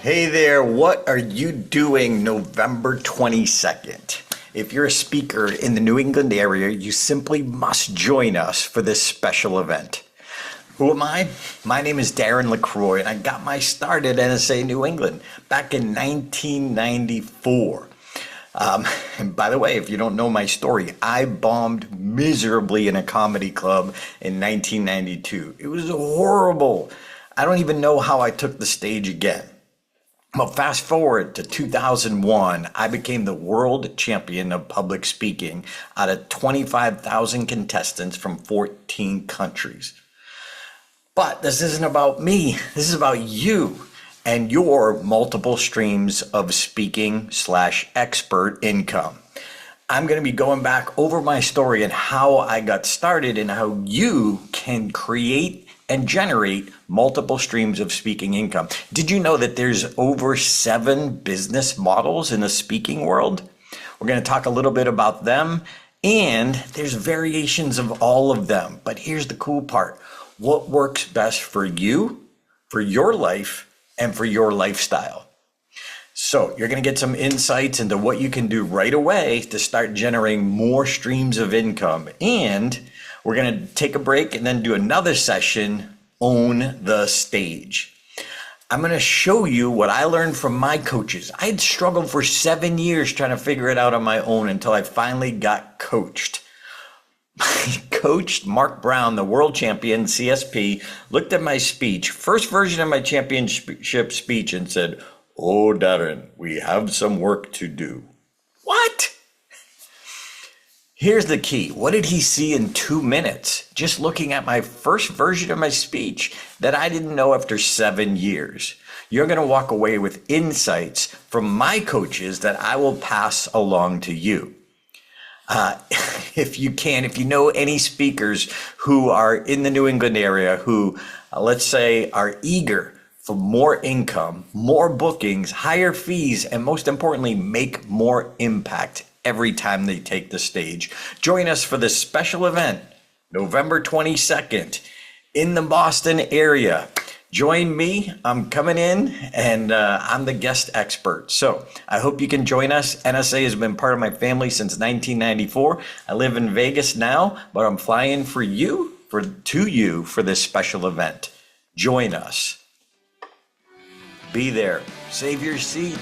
Hey there, what are you doing November 22nd? If you're a speaker in the New England area, you simply must join us for this special event. Who am I? My name is Darren LaCroix, and I got my start at NSA New England back in 1994. And by the way, if you don't know my story, I bombed miserably in a comedy club in 1992. It was horrible. I don't even know how I took the stage again. Well, fast forward to 2001, I became the world champion of public speaking out of 25,000 contestants from 14 countries. But this isn't about me. This is about you and your multiple streams of speaking/expert income. I'm going to be going back over my story and how I got started and how you can create and generate multiple streams of speaking income. Did you know that there's over 7 business models in the speaking world? We're going to talk a little bit about them, and there's variations of all of them. But here's the cool part. What works best for you, for your life, and for your lifestyle? So you're going to get some insights into what you can do right away to start generating more streams of income. And we're going to take a break and then do another session, Own the Stage. I'm going to show you what I learned from my coaches. I had struggled for 7 years trying to figure it out on my own until I finally got coached. My coach, Mark Brown, the world champion, CSP, looked at my speech, first version of my championship speech, and said, "Oh, Darren, we have some work to do." What? Here's the key. What did he see in 2 minutes? Just looking at my first version of my speech that I didn't know after 7 years. You're going to walk away with insights from my coaches that I will pass along to you. If you know any speakers who are in the New England area who, let's say, are eager for more income, more bookings, higher fees, and most importantly, make more impact every time they take the stage. Join us for this special event, November 22nd, in the Boston area. Join me. I'm coming in, and I'm the guest expert. So I hope you can join us. NSA has been part of my family since 1994. I live in Vegas now, but I'm flying to you for this special event. Join us. Be there. Save your seat.